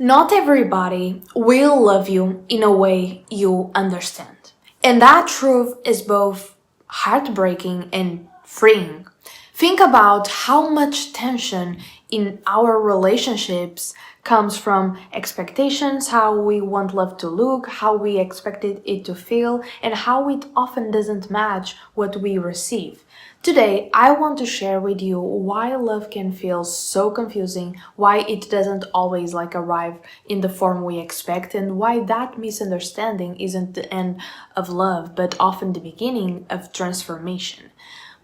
Not everybody will love you in a way you understand. And that truth is both heartbreaking and freeing. Think about how much tension in our relationships comes from expectations, how we want love to look, how we expected it to feel, and how it often doesn't match what we receive. Today, I want to share with you why love can feel so confusing, why it doesn't always arrive in the form we expect, and why that misunderstanding isn't the end of love, but often the beginning of transformation.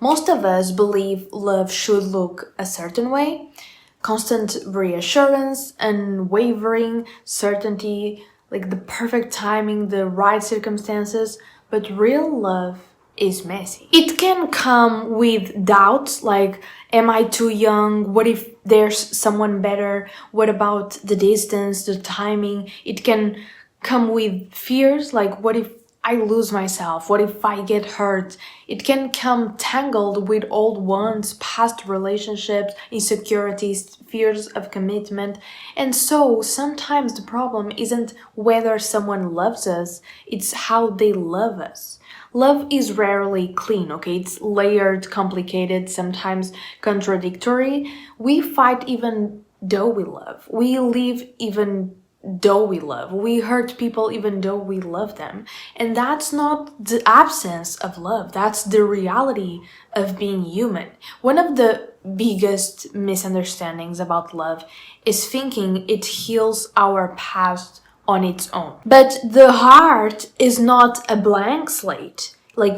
Most of us believe love should look a certain way: constant reassurance, unwavering certainty, the perfect timing, the right circumstances. But real love is messy. It can come with doubts like, am I too young? What if there's someone better? What about the distance, the timing? It can come with fears like, what if I lose myself? What if I get hurt? It can come tangled with old wounds, past relationships, insecurities, fears of commitment. And so sometimes the problem isn't whether someone loves us, it's how they love us. Love is rarely clean, okay? It's layered, complicated, sometimes contradictory. We fight even though we love. We live even though we love. We hurt people even though we love them. And that's not the absence of love, that's the reality of being human. One of the biggest misunderstandings about love is thinking it heals our past on its own. But the heart is not a blank slate.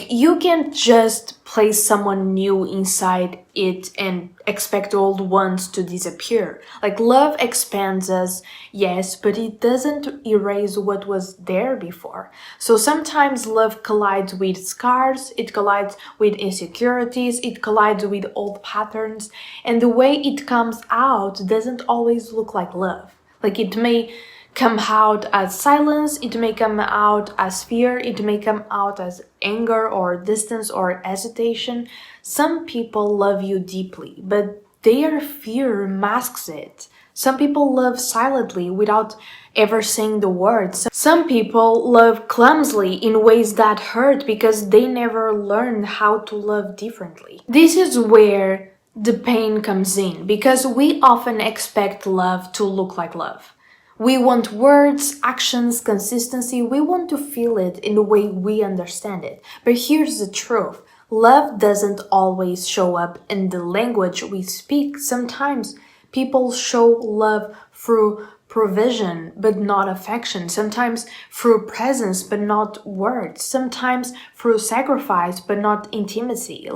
You can't just place someone new inside it and expect old ones to disappear. Love expands us, yes, but it doesn't erase what was there before. So sometimes love collides with scars, it collides with insecurities, it collides with old patterns, and the way it comes out doesn't always look like love. It may come out as silence, it may come out as fear, it may come out as anger or distance or hesitation. Some people love you deeply, but their fear masks it. Some people love silently without ever saying the words. Some people love clumsily in ways that hurt because they never learned how to love differently. This is where the pain comes in, because we often expect love to look like love. We want words, actions, consistency. We want to feel it in the way we understand it. But here's the truth. Love doesn't always show up in the language we speak. Sometimes people show love through provision, but not affection. Sometimes through presence, but not words. Sometimes through sacrifice, but not intimacy.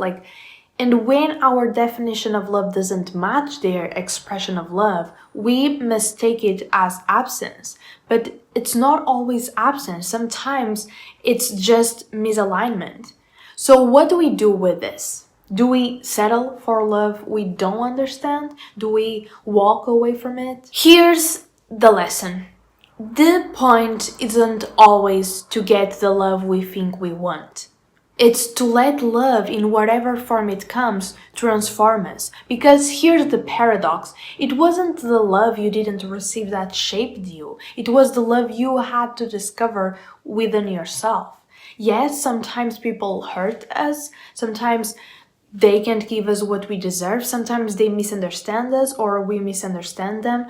And when our definition of love doesn't match their expression of love, we mistake it as absence. But it's not always absence. Sometimes it's just misalignment. So what do we do with this? Do we settle for love we don't understand? Do we walk away from it? Here's the lesson. The point isn't always to get the love we think we want. It's to let love, in whatever form it comes, transform us. Because here's the paradox. It wasn't the love you didn't receive that shaped you. It was the love you had to discover within yourself. Yes, sometimes people hurt us. Sometimes they can't give us what we deserve. Sometimes they misunderstand us or we misunderstand them.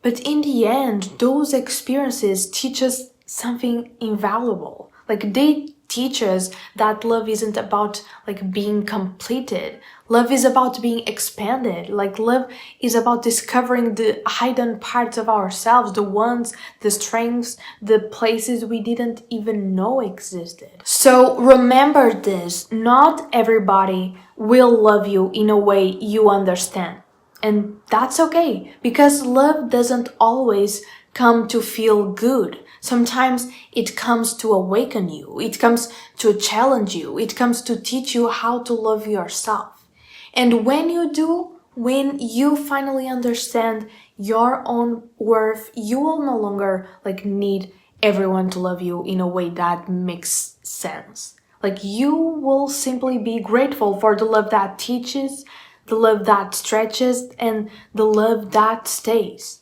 But in the end, those experiences teach us something invaluable. They teach us that love isn't about being completed. Love is about being expanded. Love is about discovering the hidden parts of ourselves, the ones, the strengths, the places we didn't even know existed. So remember this, not everybody will love you in a way you understand. And that's okay, because love doesn't always come to feel good. Sometimes it comes to awaken you. It comes to challenge you. It comes to teach you how to love yourself. And when you do, when you finally understand your own worth, you will no longer need everyone to love you in a way that makes sense. You will simply be grateful for the love that teaches, the love that stretches, and the love that stays.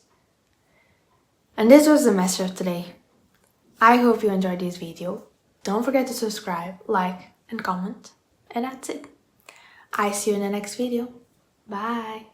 And this was the message of today. I hope you enjoyed this video. Don't forget to subscribe, like, and comment. And that's it. I see you in the next video. Bye.